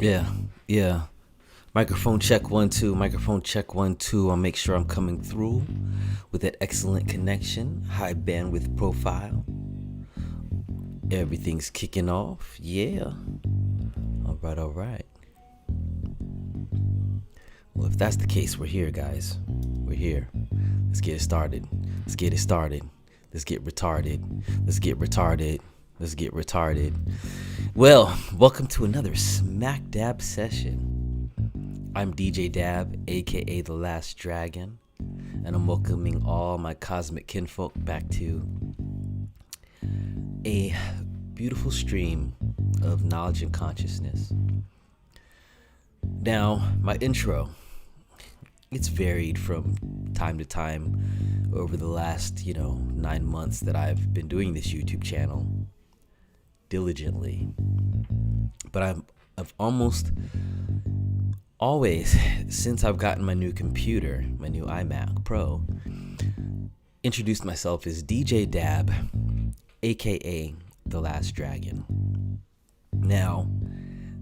Yeah, yeah. Microphone check 1 2. Microphone check 1 2. I'll make sure I'm coming through with that excellent connection, high bandwidth profile. Everything's kicking off. Yeah. All right, all right. Well, if that's the case, we're here, guys. We're here. Let's get it started. Let's get it started. Let's get retarded. Let's get retarded. Let's get retarded. Well, welcome to another Smack Dab session. I'm DJ Dab, aka The Last Dragon, and I'm welcoming all my cosmic kinfolk back to a beautiful stream of knowledge and consciousness. Now, my intro, it's varied from time to time over the last, 9 months that I've been doing this YouTube channel diligently. But I've almost always, since I've gotten my new computer, my new iMac Pro, introduced myself as DJ Dab, aka The Last Dragon. Now,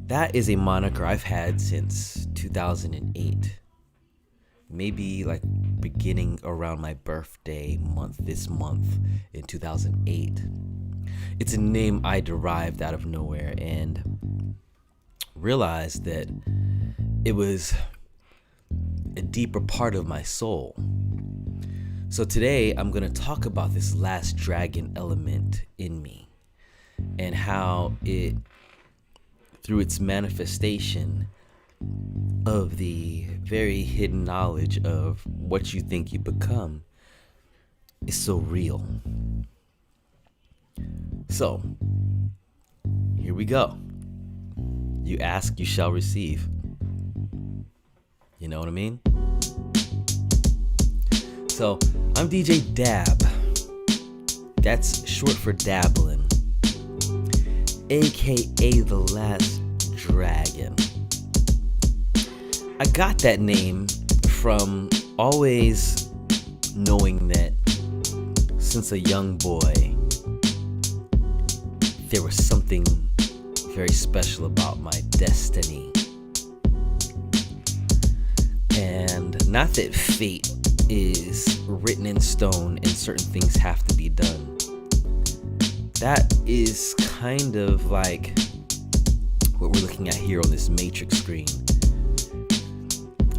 that is a moniker I've had since 2008. Maybe like beginning around my birthday month, this month in 2008. It's a name I derived out of nowhere and realized that it was a deeper part of my soul. So today I'm going to talk about this last dragon element in me and how it, through its manifestation of the very hidden knowledge of what you think you become, is so real. So, here we go. You ask, you shall receive. You know what I mean? So, I'm DJ Dab. That's short for Dabblin, aka The Last Dragon. I got that name from always knowing that since a young boy, there was something very special about my destiny. And not that fate is written in stone and certain things have to be done. That is kind of like what we're looking at here on this matrix screen.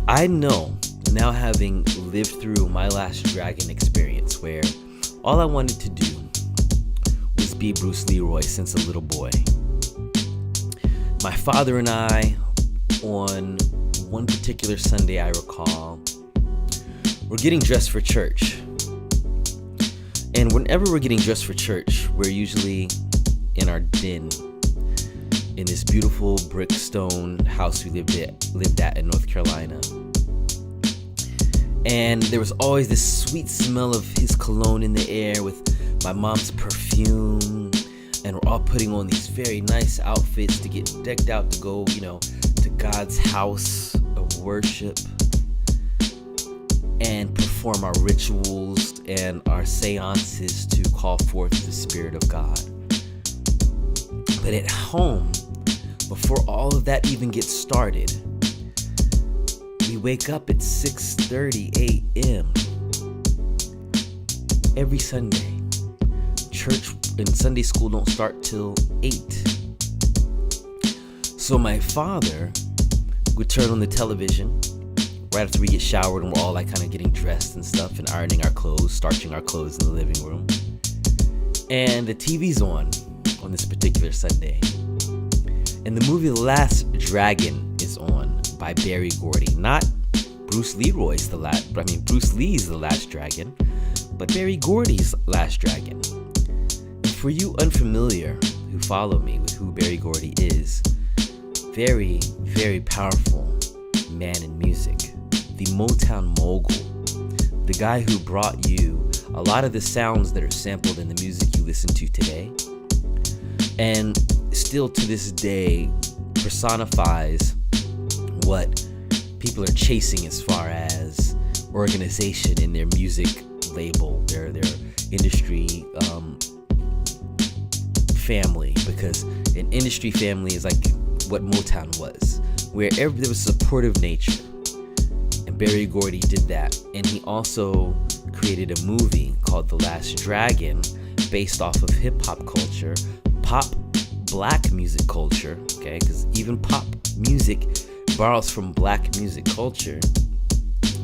I know, now having lived through my last dragon experience, where all I wanted to do was be Bruce Leroy since a little boy. My father and I, on one particular Sunday I recall, were getting dressed for church. And whenever we're getting dressed for church, we're usually in our den in this beautiful brick stone house we lived at in North Carolina. And there was always this sweet smell of his cologne in the air with my mom's perfume. And we're all putting on these very nice outfits to get decked out to go, to God's house of worship and perform our rituals and our seances to call forth the Spirit of God. But at home, before all of that even gets started, we wake up at 6:30 a.m. every Sunday. Church and Sunday school don't start till 8. So my father would turn on the television right after we get showered and we're all like kind of getting dressed and stuff and ironing our clothes, starching our clothes in the living room. And the TV's on this particular Sunday. And the movie The Last Dragon is on by Barry Gordy. Not Bruce Leroy's Bruce Lee's The Last Dragon, but Barry Gordy's Last Dragon. And for you unfamiliar who follow me with who Barry Gordy is, very, very powerful man in music. The Motown mogul. The guy who brought you a lot of the sounds that are sampled in the music you listen to today. And still to this day personifies what people are chasing as far as organization in their music label, their industry family, because an industry family is like what Motown was, where there was supportive nature. And Berry Gordy did that. And he also created a movie called The Last Dragon, based off of hip-hop culture, pop black music culture, okay? Because even pop music borrows from black music culture,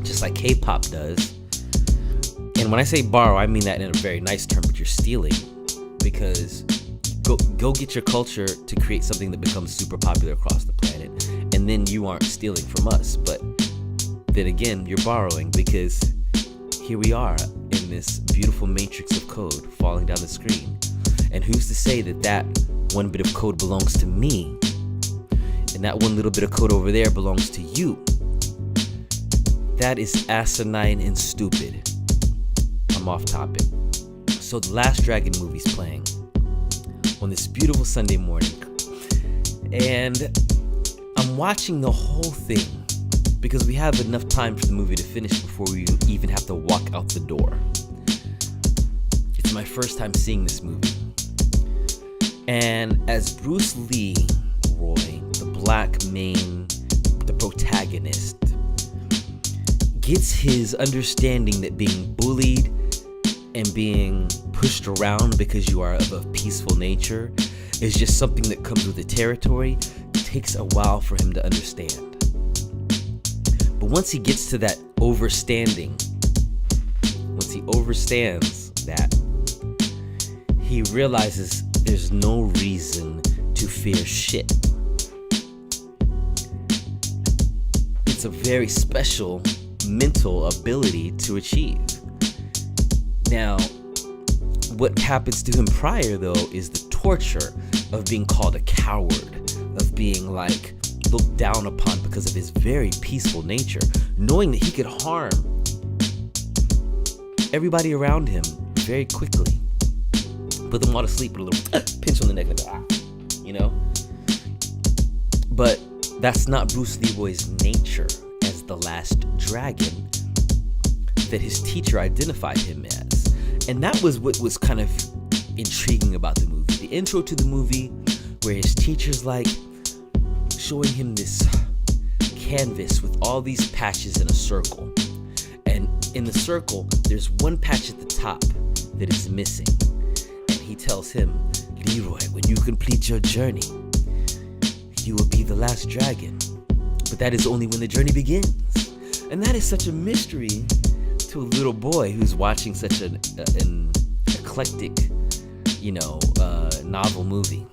just like K-pop does. And when I say borrow, I mean that in a very nice term, but you're stealing, because go get your culture to create something that becomes super popular across the planet, and then you aren't stealing from us. But then again, you're borrowing, because here we are in this beautiful matrix of code falling down the screen. And who's to say that that one bit of code belongs to me, and that one little bit of code over there belongs to you? That is asinine and stupid. I'm off topic. So The Last Dragon movie's playing on this beautiful Sunday morning, and I'm watching the whole thing because we have enough time for the movie to finish before we even have to walk out the door. It's my first time seeing this movie. And as Bruce Lee, Roy, the the protagonist, gets his understanding that being bullied and being pushed around because you are of a peaceful nature is just something that comes with the territory, it takes a while for him to understand. But once he gets to that overstanding, once he overstands that, he realizes there's no reason to fear shit. It's a very special mental ability to achieve. Now, what happens to him prior, though, is the torture of being called a coward, of being like looked down upon because of his very peaceful nature, knowing that he could harm everybody around him very quickly, put them all to sleep with a little pinch on the neck, you know. But that's not Bruce Leroy's nature as the last dragon that his teacher identified him as. And that was what was kind of intriguing about the movie. The intro to the movie, where his teacher's like showing him this canvas with all these patches in a circle. And in the circle, there's one patch at the top that is missing. And he tells him, Leroy, when you complete your journey, you will be the last dragon. But that is only when the journey begins. And that is such a mystery to a little boy who's watching such an eclectic, novel movie.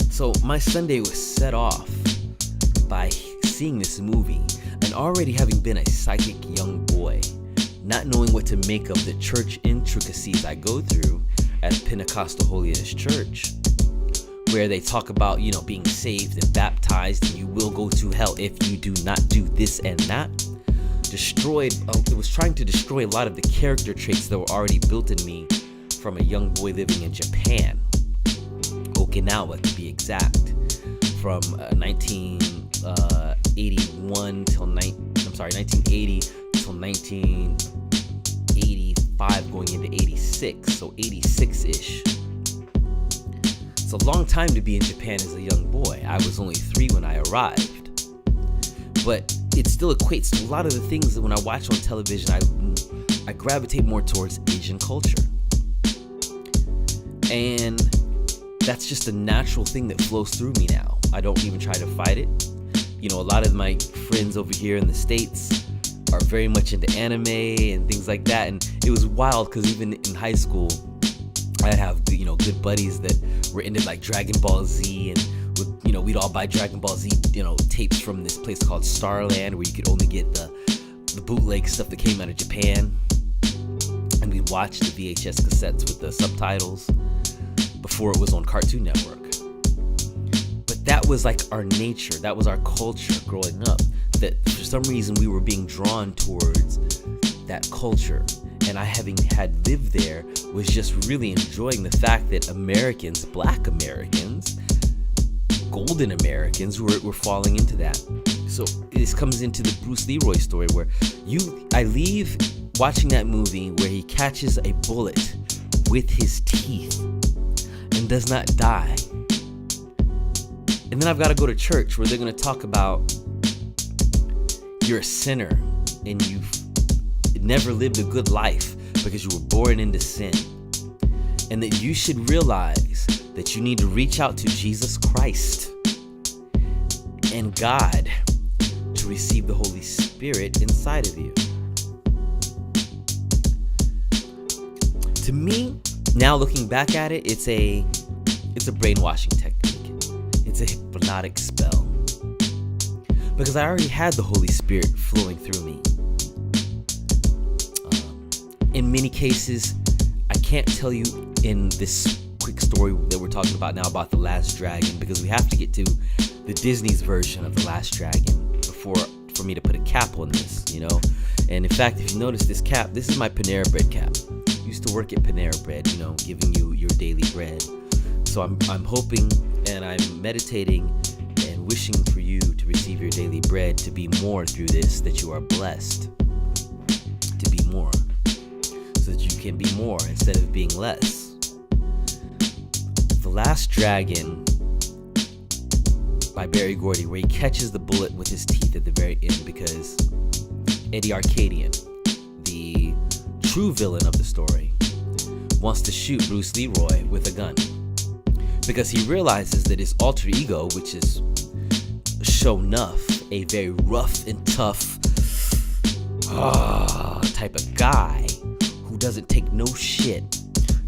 So my Sunday was set off by seeing this movie and already having been a psychic young boy, not knowing what to make of the church intricacies I go through at Pentecostal Holiness Church, where they talk about, being saved and baptized, and you will go to hell if you do not do this and that. It was trying to destroy a lot of the character traits that were already built in me from a young boy living in Japan, Okinawa to be exact, from 1980 till 1985, going into 86, so 86-ish. It's a long time to be in Japan as a young boy. I was only 3 when I arrived, but it still equates to a lot of the things that when I watch on television, I gravitate more towards Asian culture. And that's just a natural thing that flows through me now. I don't even try to fight it. A lot of my friends over here in the States are very much into anime and things like that. And it was wild because even in high school, I'd have, good buddies that were into like Dragon Ball Z, and we'd all buy Dragon Ball Z, tapes from this place called Starland, where you could only get the bootleg stuff that came out of Japan. And we'd watch the VHS cassettes with the subtitles before it was on Cartoon Network. But that was like our nature, that was our culture growing up, that for some reason we were being drawn towards that culture. And I, having had lived there, was just really enjoying the fact that Americans, Black Americans, Golden Americans were falling into that. So this comes into the Bruce Leroy story, where I leave watching that movie where he catches a bullet with his teeth and does not die. And then I've got to go to church where they're going to talk about you're a sinner and you've never lived a good life because you were born into sin. And that you should realize that you need to reach out to Jesus Christ and God to receive the Holy Spirit inside of you. To me, now looking back at it, it's a brainwashing technique. It's a hypnotic spell. Because I already had the Holy Spirit flowing through me. In many cases, I can't tell you in this quick story that we're talking about now about The Last Dragon, because we have to get to the Disney's version of The Last Dragon for me to put a cap on this, you know. And in fact, if you notice this cap, this is my Panera Bread cap. I used to work at Panera Bread, you know, giving you your daily bread. So I'm hoping and I'm meditating and wishing for you to receive your daily bread, to be more through this, that you are blessed to be more, so that you can be more instead of being less. The Last Dragon by Barry Gordy, where he catches the bullet with his teeth at the very end, because Eddie Arcadian, the true villain of the story, wants to shoot Bruce Leroy with a gun, because he realizes that his alter ego, which is Sho'nuff, a very rough and tough type of guy who doesn't take no shit,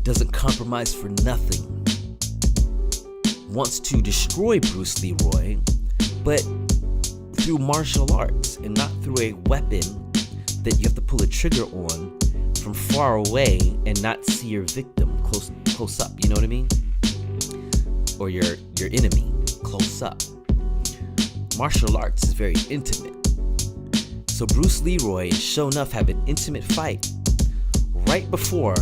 doesn't compromise for nothing, wants to destroy Bruce Leroy, but through martial arts and not through a weapon that you have to pull a trigger on from far away and not see your victim close up, you know what I mean? Or your enemy close up. Martial arts is very intimate. So Bruce Leroy and Sho'nuff have an intimate fight right before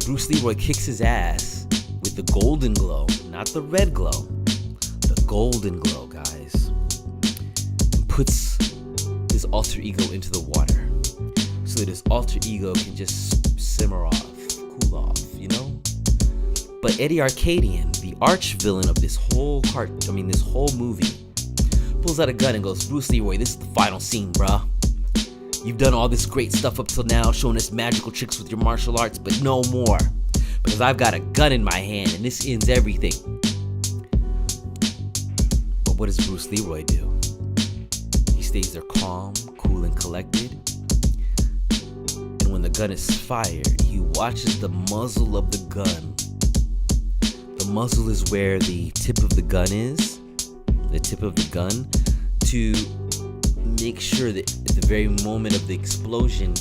Bruce Leroy kicks his ass with the golden glow, not the red glow, the golden glow, guys, and puts his alter ego into the water so that his alter ego can just simmer off, cool off, you know? But Eddie Arcadian, the arch villain of this whole movie, pulls out a gun and goes, Bruce Leroy, this is the final scene, bruh. You've done all this great stuff up till now, showing us magical tricks with your martial arts, but no more. Because I've got a gun in my hand and this ends everything. But what does Bruce Leroy do? He stays there calm, cool, and collected. And when the gun is fired, he watches the muzzle of the gun. The muzzle is where the tip of the gun is. The tip of the gun, to make sure that at the very moment of the explosion,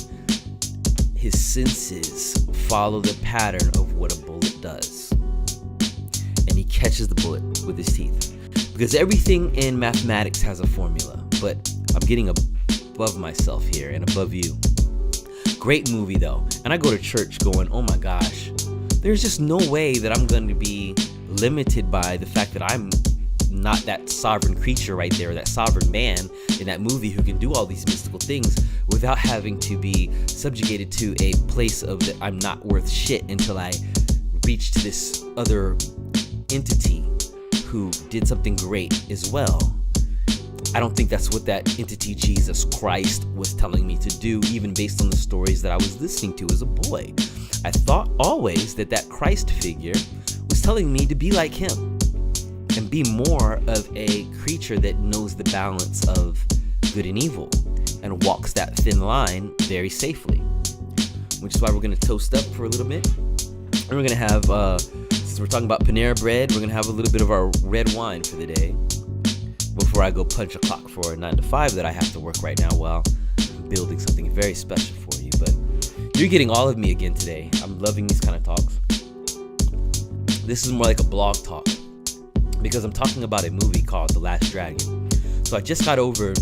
his senses follow the pattern of what a bullet does. And he catches the bullet with his teeth. Because everything in mathematics has a formula, but I'm getting above myself here and above you. Great movie though. And I go to church going, oh my gosh, there's just no way that I'm going to be limited by the fact that I'm not that sovereign creature right there, that sovereign man in that movie who can do all these mystical things without having to be subjugated to a place of that I'm not worth shit until I reach to this other entity who did something great as well. I don't think that's what that entity, Jesus Christ, was telling me to do, even based on the stories that I was listening to as a boy. I thought always that Christ figure was telling me to be like him and be more of a creature that knows the balance of good and evil and walks that thin line very safely. Which is why we're going to toast up for a little bit. And we're going to have, since we're talking about Panera Bread, we're going to have a little bit of our red wine for the day before I go punch a clock for a 9 to 5 that I have to work right now while I'm building something very special for you. But you're getting all of me again today. I'm loving these kind of talks. This is more like a blog talk, because I'm talking about a movie called The Last Dragon. So I just got over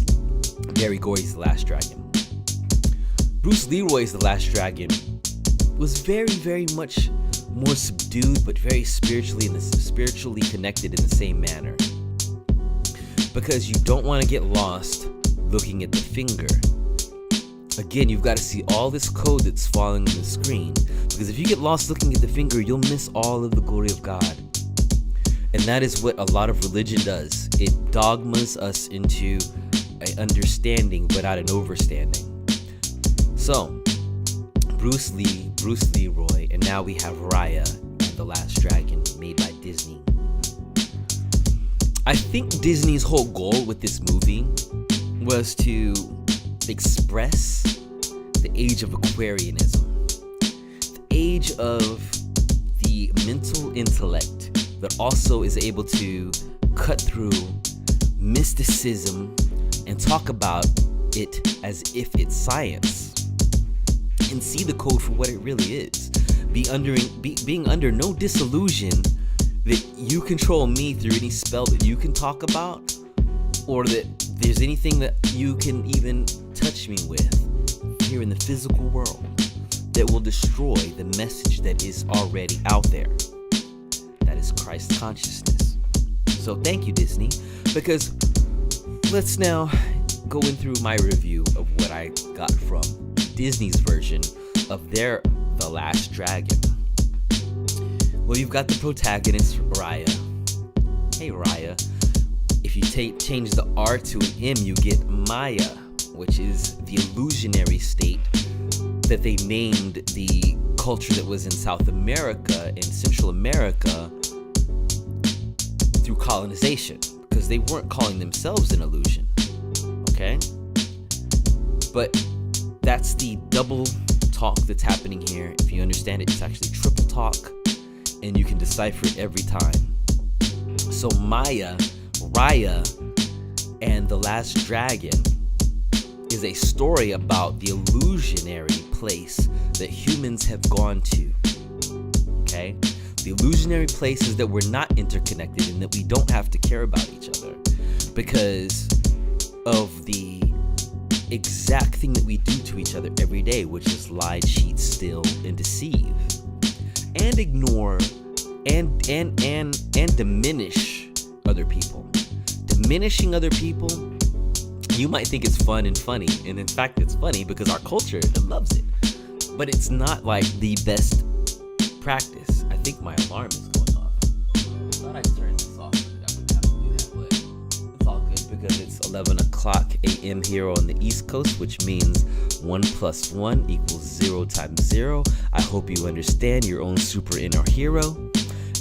Barry Gordy's The Last Dragon. Bruce Leroy's The Last Dragon was very, very much more subdued, but very spiritually connected in the same manner. Because you don't want to get lost looking at the finger. Again, you've got to see all this code that's falling on the screen. Because if you get lost looking at the finger, you'll miss all of the glory of God. And that is what a lot of religion does. It dogmas us into an understanding without an overstanding. So, Bruce Leroy, and now we have Raya and the Last Dragon, made by Disney. I think Disney's whole goal with this movie was to express the age of Aquarianism, the age of the mental intellect that also is able to cut through mysticism and talk about it as if it's science and see the code for what it really is. Being under no disillusion that you control me through any spell that you can talk about, or that there's anything that you can even touch me with here in the physical world that will destroy the message that is already out there. That is Christ consciousness. So thank you, Disney, because let's now go in through my review of what I got from Disney's version of their The Last Dragon. Well, you've got the protagonist, Raya. Hey, Raya. If you change the R to an M, you get Maya, which is the illusionary state that they named the culture that was in South America and Central America through colonization, because they weren't calling themselves an illusion. Okay? But that's the double talk that's happening here. If you understand it, it's actually triple talk, and you can decipher it every time. So Raya, and the Last Dragon is a story about the illusionary place that humans have gone to. Okay? The illusionary places that we're not interconnected and that we don't have to care about each other because of the exact thing that we do to each other every day, which is lie, cheat, steal, and deceive, and ignore and diminish other people. Diminishing other people, you might think it's fun and funny, and in fact it's funny because our culture loves it, but it's not like the best practice. I think my alarm is going off. I thought I turned this off, but I wouldn't have to do that, but it's all good because it's 11 o'clock a.m. here on the East Coast, which means 1 + 1 = 0 times 0. I hope you understand your own super inner hero,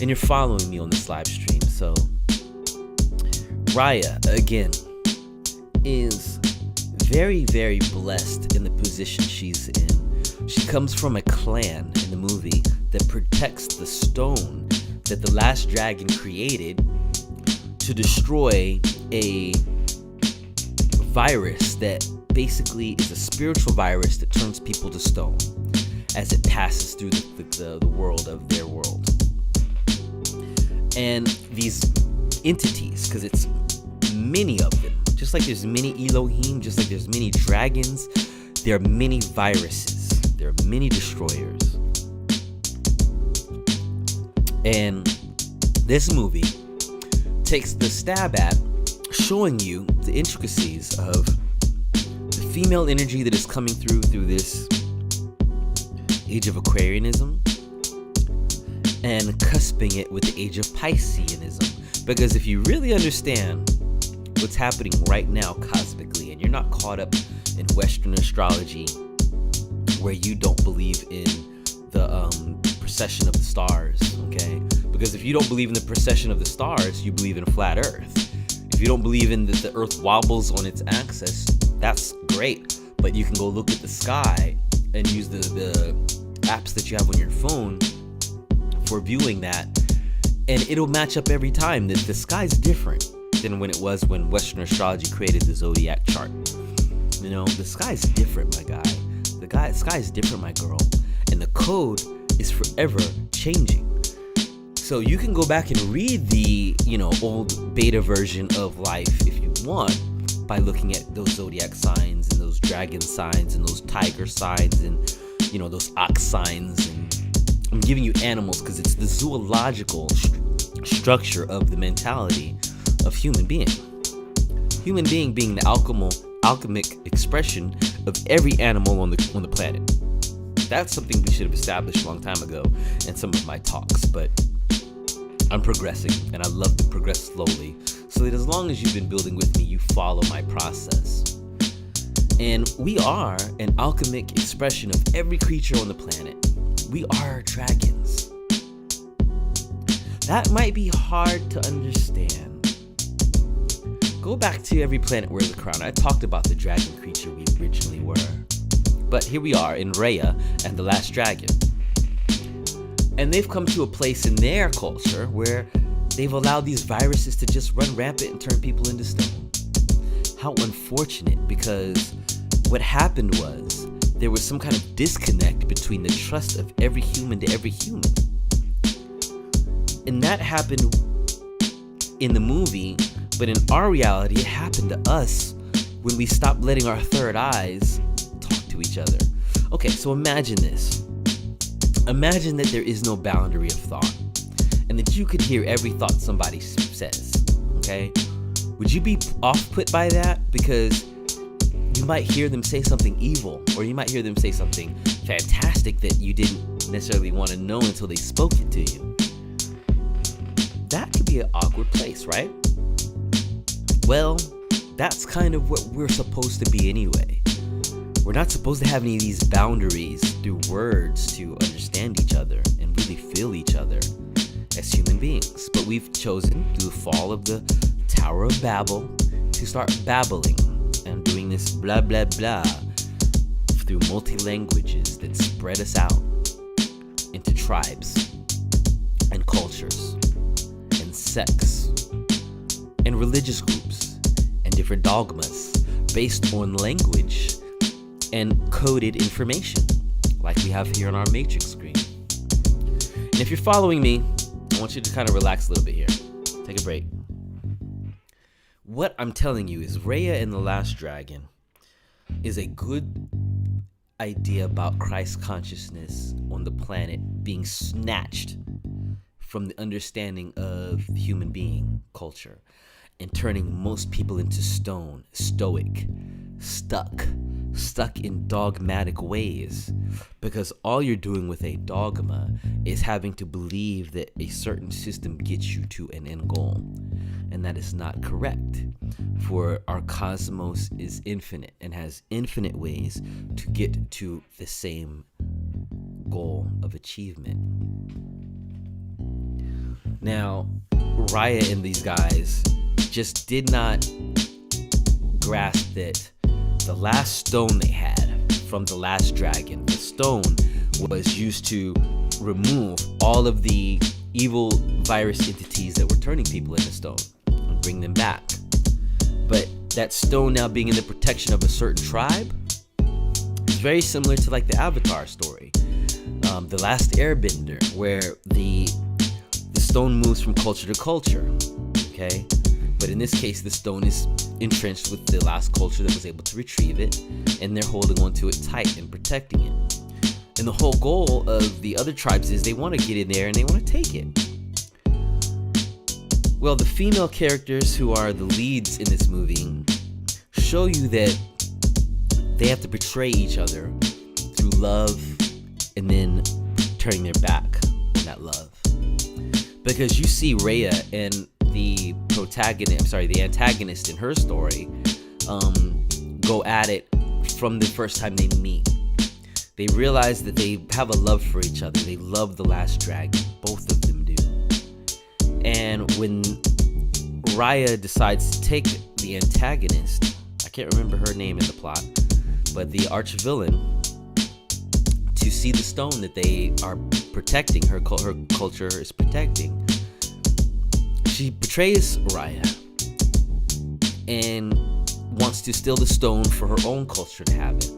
and you're following me on this live stream. So Raya, again, is very, very blessed in the position she's in. She comes from a clan in the movie that protects the stone that the Last Dragon created to destroy a virus that basically is a spiritual virus that turns people to stone as it passes through the world of their world. And these entities, because it's many of them, just like there's many Elohim, just like there's many dragons, there are many viruses, there are many destroyers. And this movie takes the stab at showing you the intricacies of the female energy that is coming through this age of Aquarianism and cusping it with the age of Pisceanism. Because if you really understand what's happening right now cosmically, and you're not caught up in Western astrology where you don't believe in the precession of the stars, okay? Because if you don't believe in the precession of the stars, you believe in a flat earth. If you don't believe in that the earth wobbles on its axis, that's great, but you can go look at the sky and use the apps that you have on your phone for viewing that, and it'll match up every time. That the sky's different than when it was when Western astrology created the zodiac chart. You know, the sky's different, my guy. The sky's different, my girl. And the code is forever changing. So you can go back and read the, old beta version of life if you want by looking at those zodiac signs and those dragon signs and those tiger signs and, those ox signs. And I'm giving you animals because it's the zoological structure of the mentality of human being. Human being being the alchemic expression of every animal on the planet. That's something we should have established a long time ago in some of my talks. But I'm progressing, and I love to progress slowly, so that as long as you've been building with me, you follow my process. And we are an alchemic expression of every creature on the planet. We are dragons. That might be hard to understand. Go back to Every Planet Wears a Crown. I talked about the dragon creature we originally were. But here we are in Raya and the Last Dragon. And they've come to a place in their culture where they've allowed these viruses to just run rampant and turn people into stone. How unfortunate, because what happened was there was some kind of disconnect between the trust of every human to every human. And that happened in the movie, but in our reality, it happened to us when we stopped letting our third eyes talk to each other. Okay, so imagine this. Imagine that there is no boundary of thought, and that you could hear every thought somebody says, okay? Would you be off-put by that? Because you might hear them say something evil, or you might hear them say something fantastic that you didn't necessarily want to know until they spoke it to you. That could be an awkward place, right? Well, that's kind of what we're supposed to be anyway. We're not supposed to have any of these boundaries through words to understand each other and really feel each other as human beings. But we've chosen, through the fall of the Tower of Babel, to start babbling and doing this blah blah blah through multi-languages that spread us out into tribes and cultures and sects and religious groups and different dogmas based on language and coded information, like we have here on our matrix screen. And if you're following me, I want you to kind of relax a little bit here. Take a break. What I'm telling you is Raya and the Last Dragon is a good idea about Christ consciousness on the planet being snatched from the understanding of the human being culture and turning most people into stone, stoic, stuck in dogmatic ways, because all you're doing with a dogma is having to believe that a certain system gets you to an end goal, and that is not correct, for our cosmos is infinite and has infinite ways to get to the same goal of achievement. Now, Raya and these guys just did not grasp that the last stone they had from the Last Dragon, the stone was used to remove all of the evil virus entities that were turning people into stone and bring them back. But that stone now being in the protection of a certain tribe is very similar to like the Avatar story, the Last Airbender, where the stone moves from culture to culture, okay? But in this case, the stone is entrenched with the last culture that was able to retrieve it, and they're holding onto it tight and protecting it. And the whole goal of the other tribes is they want to get in there and they want to take it. Well, the female characters who are the leads in this movie show you that they have to betray each other through love and then turning their back on that love. Because you see Raya and the antagonist in her story go at it from the first time they meet. They realize that they have a love for each other. They love the Last Dragon. Both of them do. And when Raya decides to take the antagonist, I can't remember her name in the plot, but the arch-villain, to see the stone that they are protecting, her culture is protecting, she betrays Raya and wants to steal the stone for her own culture to have it.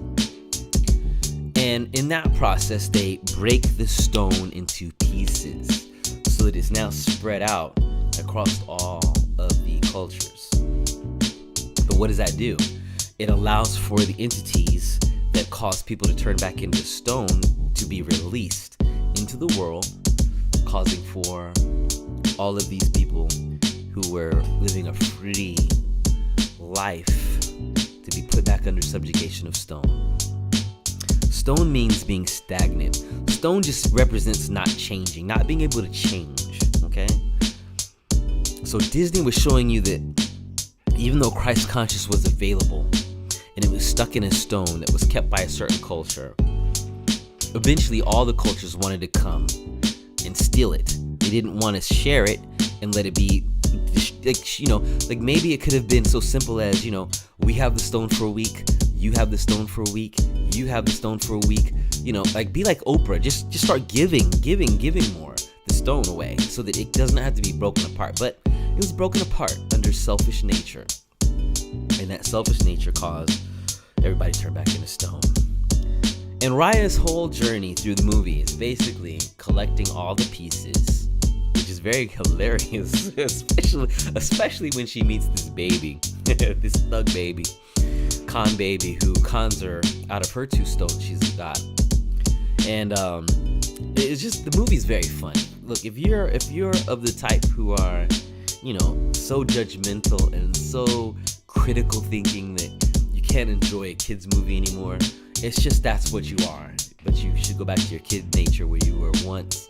And in that process, they break the stone into pieces so that it's now spread out across all of the cultures. But what does that do? It allows for the entities that cause people to turn back into stone to be released into the world, causing for all of these people who were living a free life to be put back under subjugation of stone. Stone means being stagnant. Stone just represents not changing, not being able to change, okay? So Disney was showing you that even though Christ conscious was available and it was stuck in a stone that was kept by a certain culture, eventually all the cultures wanted to come and steal it. They didn't want to share it and let it be, like maybe it could have been so simple as, we have the stone for a week, you have the stone for a week, you have the stone for a week, like be like Oprah, just start giving more the stone away so that it doesn't have to be broken apart. But it was broken apart under selfish nature, and that selfish nature caused everybody to turn back into stone. And Raya's whole journey through the movie is basically collecting all the pieces, which is very hilarious, especially when she meets this baby, this thug baby, con baby, who cons her out of her 2 stones she's got. And it's just, the movie's very funny. Look, if you're of the type who are, so judgmental and so critical thinking that you can't enjoy a kid's movie anymore, it's just that's what you are. But you should go back to your kid nature where you were once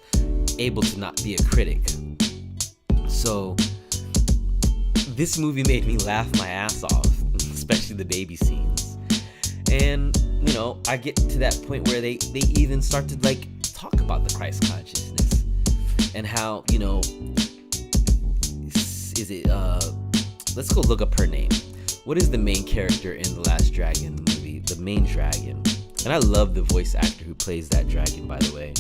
able to not be a critic. So this movie made me laugh my ass off, especially the baby scenes. And I get to that point where they even start to like talk about the Christ consciousness and how, let's go look up her name. What is the main character in The Last Dragon movie? The main dragon. And I love the voice actor who plays that dragon, by the way.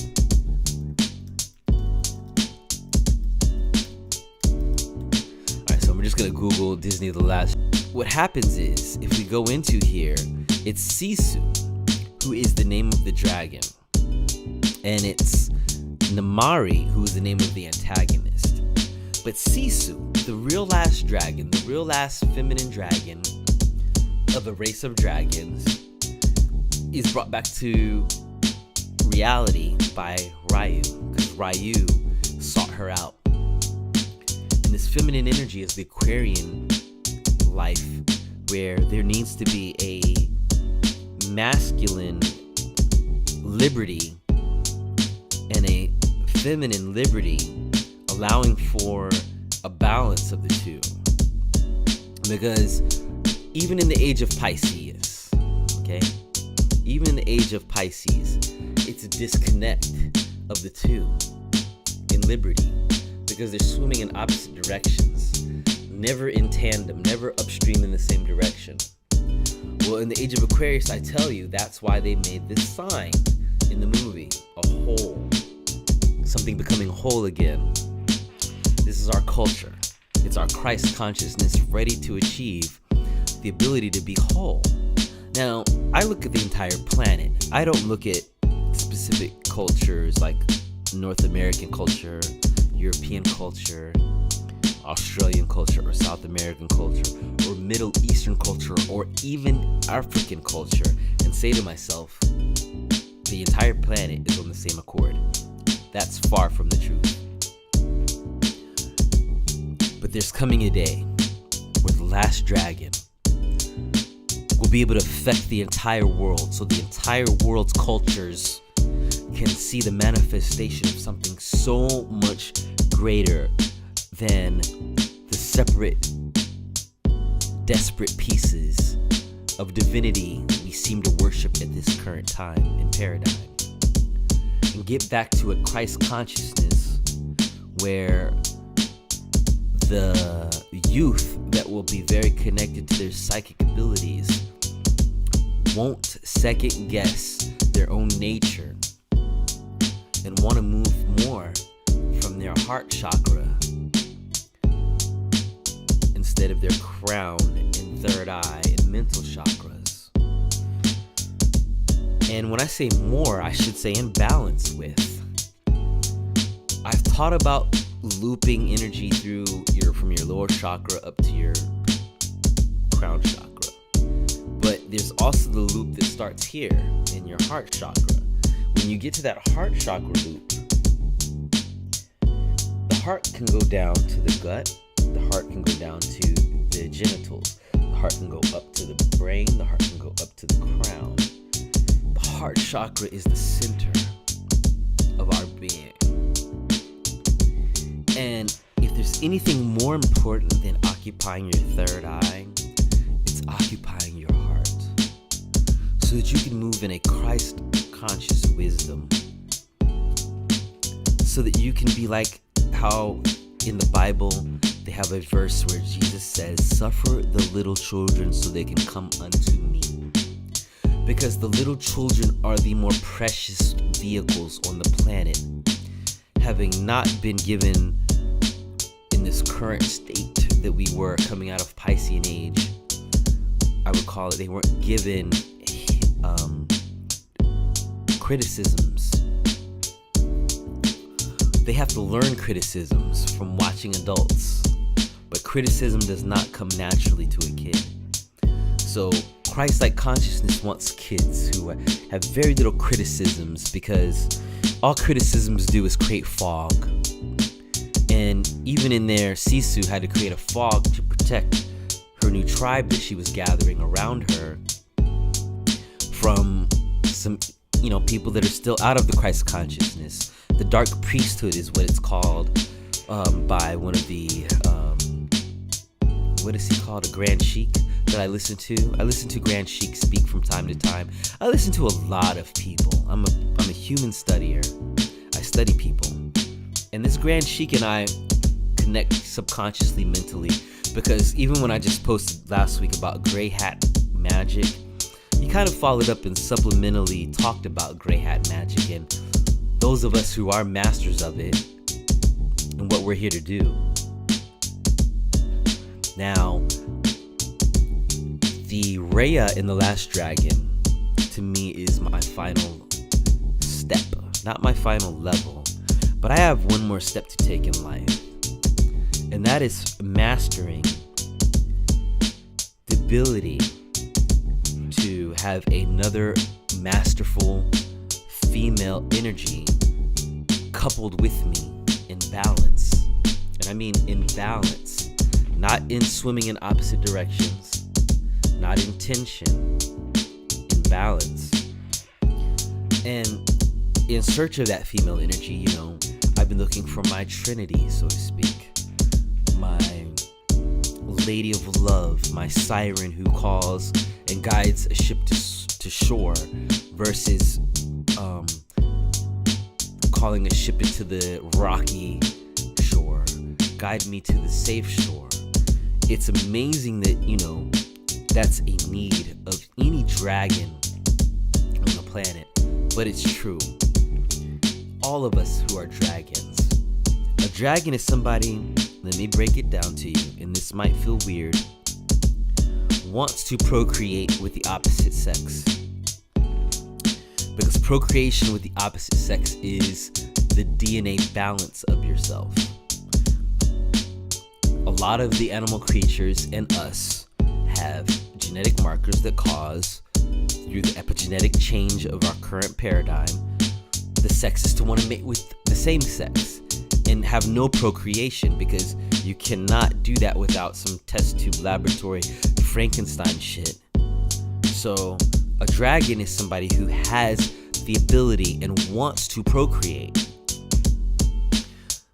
Alright, so I'm just gonna Google Disney The Last. What happens is, if we go into here, it's Sisu, who is the name of the dragon. And it's Namari, who is the name of the antagonist. But Sisu, the real last dragon, the real last feminine dragon of the race of dragons, is brought back to reality by Raya, because Raya sought her out. And this feminine energy is the Aquarian life, where there needs to be a masculine liberty and a feminine liberty, allowing for a balance of the two. Because even in the age of Pisces, okay, even in the age of Pisces, it's a disconnect of the two in liberty, because they're swimming in opposite directions, never in tandem, never upstream in the same direction. Well, in the age of Aquarius, I tell you, that's why they made this sign in the movie, a whole, something becoming whole again. This is our culture. It's our Christ consciousness ready to achieve the ability to be whole. Now, I look at the entire planet. I don't look at specific cultures like North American culture, European culture, Australian culture, or South American culture, or Middle Eastern culture, or even African culture, and say to myself, the entire planet is on the same accord. That's far from the truth. But there's coming a day where the last dragon will be able to affect the entire world, so the entire world's cultures can see the manifestation of something so much greater than the separate, desperate pieces of divinity we seem to worship at this current time and paradigm. And get back to a Christ consciousness where the youth that will be very connected to their psychic abilities won't second guess their own nature and want to move more from their heart chakra instead of their crown and third eye and mental chakras. And when I say more, I should say in balance with. I've thought about looping energy from your lower chakra up to your crown chakra. But there's also the loop that starts here in your heart chakra. When you get to that heart chakra loop, the heart can go down to the gut, the heart can go down to the genitals, the heart can go up to the brain, the heart can go up to the crown. The heart chakra is the center of our being. And if there's there's anything more important than occupying your third eye, it's occupying your heart so that you can move in a Christ-conscious wisdom, so that you can be like how in the Bible they have a verse where Jesus says, "Suffer the little children so they can come unto me." Because the little children are the more precious vehicles on the planet, having not been given in this current state that we were coming out of Piscean age. I would call it, they weren't given criticisms. They have to learn criticisms from watching adults, but criticism does not come naturally to a kid. So Christ-like consciousness wants kids who have very little criticisms, because all criticisms do is create fog. And even in there, Sisu had to create a fog to protect her new tribe that she was gathering around her from some, people that are still out of the Christ consciousness. The dark priesthood is what it's called by one of the, what is he called? A Grand Sheik that I listen to. I listen to Grand Sheik speak from time to time. I listen to a lot of people. I'm a human studier. I study people. And this Grand Sheik and I connect subconsciously, mentally, because even when I just posted last week about gray hat magic, he kind of followed up and supplementally talked about gray hat magic and those of us who are masters of it and what we're here to do. Now, the Raya in The Last Dragon, to me, is my final step. Not my final level, but I have one more step to take in life. And that is mastering the ability to have another masterful female energy coupled with me in balance. And I mean in balance, not in swimming in opposite directions, not in tension, in balance. And in search of that female energy, I've been looking for my trinity, so to speak. My lady of love, my siren who calls and guides a ship to shore versus calling a ship into the rocky shore. Guide me to the safe shore. It's amazing that, that's a need of any dragon on the planet, but it's true. All of us who are dragons. A dragon is somebody, let me break it down to you, and this might feel weird, wants to procreate with the opposite sex. Because procreation with the opposite sex is the DNA balance of yourself. A lot of the animal creatures and us have genetic markers that cause, through the epigenetic change of our current paradigm, the sexes to want to mate with the same sex and have no procreation, because you cannot do that without some test tube laboratory Frankenstein shit. So a dragon is somebody who has the ability and wants to procreate.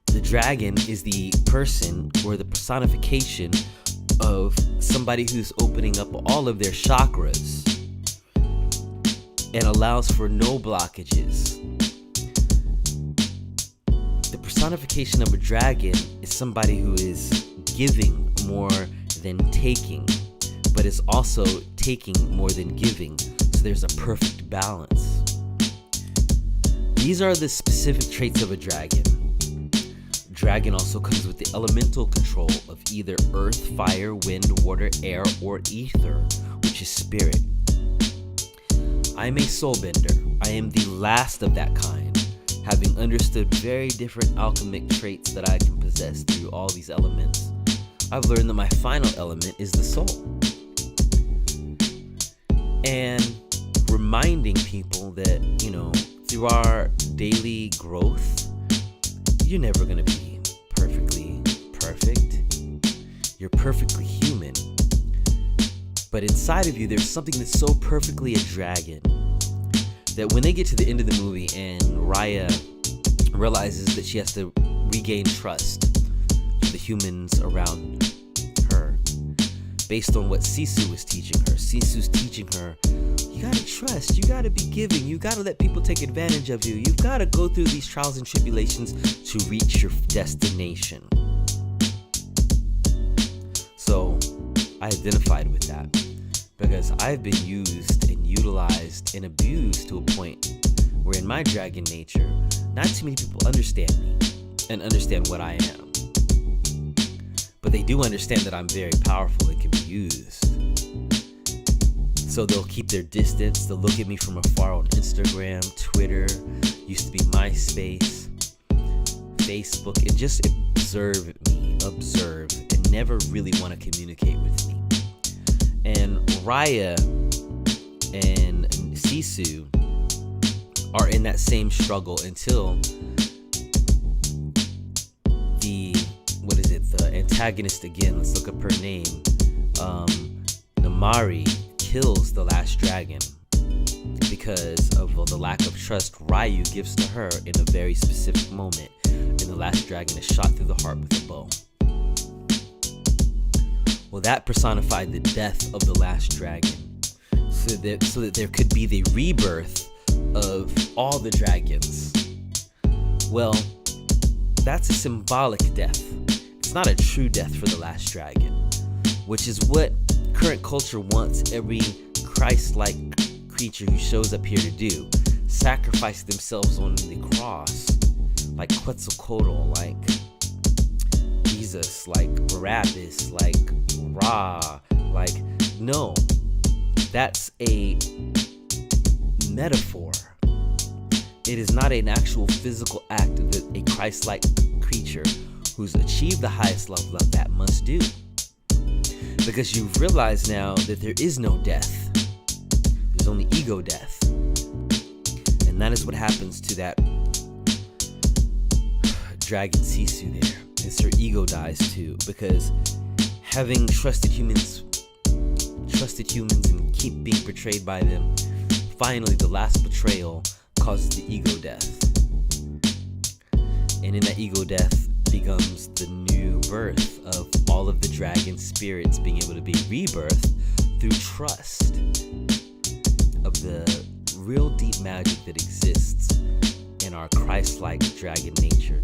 The dragon is the person or the personification of somebody who's opening up all of their chakras and allows for no blockages. The personification of a dragon is somebody who is giving more than taking, but is also taking more than giving. So there's a perfect balance. These are the specific traits of a dragon. Dragon also comes with the elemental control of either earth, fire, wind, water, air, or ether, which is spirit. I am a soulbender. I am the last of that kind, having understood very different alchemic traits that I can possess through all these elements. I've learned that my final element is the soul. And reminding people that, through our daily growth, you're never going to be perfectly perfect. You're perfectly human. But inside of you, there's something that's so perfectly a dragon that when they get to the end of the movie and Raya realizes that she has to regain trust, the humans around her based on what Sisu was teaching her. Sisu's teaching her, you gotta trust, you gotta be giving, you gotta let people take advantage of you, you've gotta go through these trials and tribulations to reach your destination. So I identified with that because I've been used and utilized and abused to a point where in my dragon nature, not too many people understand me and understand what I am. But they do understand that I'm very powerful and can be used. So they'll keep their distance. They'll look at me from afar on Instagram, Twitter, used to be MySpace, Facebook, and just observe and never really want to communicate with me. And Raya and Sisu are in that same struggle until the antagonist, again, let's look up her name, Namari, kills the last dragon because of the lack of trust Ryu gives to her in a very specific moment, and the last dragon is shot through the heart with a bow. Well, that personified the death of the last dragon, so that there could be the rebirth of all the dragons. Well, that's a symbolic death. It's not a true death for the last dragon, which is what current culture wants every Christ-like creature who shows up here to do. Sacrifice themselves on the cross, like Quetzalcoatl, like Jesus, like Barabbas, like Ra, like, no, that's a metaphor. It is not an actual physical act that a Christ-like creature who's achieved the highest level of that must do. Because you've realized now that there is no death. There's only ego death. And that is what happens to that dragon Sisu there. It's her ego dies too. Because having trusted humans and keep being betrayed by them, finally the last betrayal causes the ego death. And in that ego death becomes the new birth of all of the dragon spirits being able to be rebirthed through trust of the real deep magic that exists in our Christ-like dragon nature.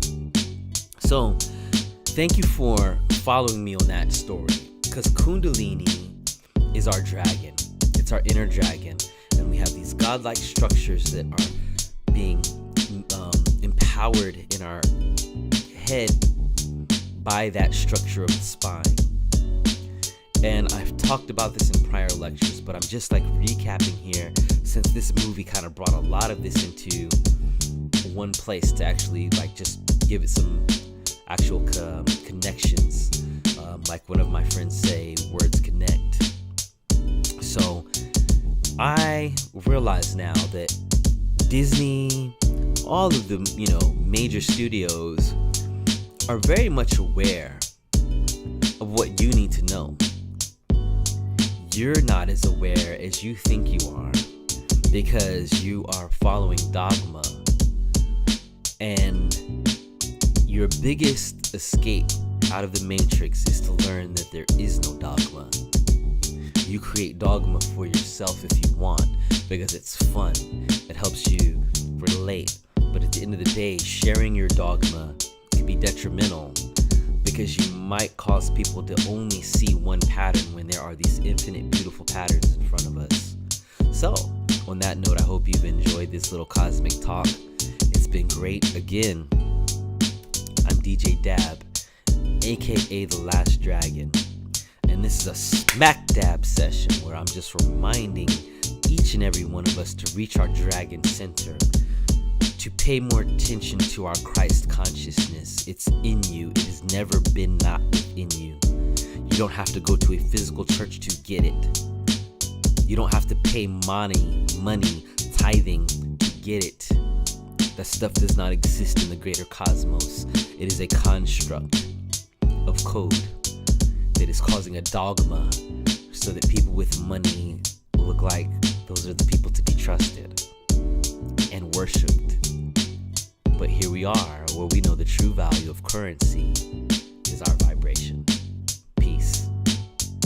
So, thank you for following me on that story, because Kundalini is our dragon. It's our inner dragon, and we have these godlike structures that are being empowered in our head by that structure of the spine. And I've talked about this in prior lectures, but I'm just like recapping here, since this movie kind of brought a lot of this into one place to actually like just give it some actual connections, like one of my friends say, words connect. So I realize now that Disney, all of the major studios are very much aware of what you need to know. You're not as aware as you think you are, because you are following dogma, and your biggest escape out of the matrix is to learn that there is no dogma. You create dogma for yourself if you want, because it's fun. It helps you relate. But at the end of the day, sharing your dogma can be detrimental, because you might cause people to only see one pattern when there are these infinite beautiful patterns in front of us. So, on that note, I hope you've enjoyed this little cosmic talk. It's been great. Again, I'm DJ Dab, aka The Last Dragon. And this is a smack dab session where I'm just reminding each and every one of us to reach our dragon center, to pay more attention to our Christ consciousness. It's in you. It has never been not within you. You don't have to go to a physical church to get it. You don't have to pay money, tithing to get it. That stuff does not exist in the greater cosmos. It is a construct of code that is causing a dogma so that people with money look like those are the people to be trusted and worshipped. But here we are, where we know the true value of currency.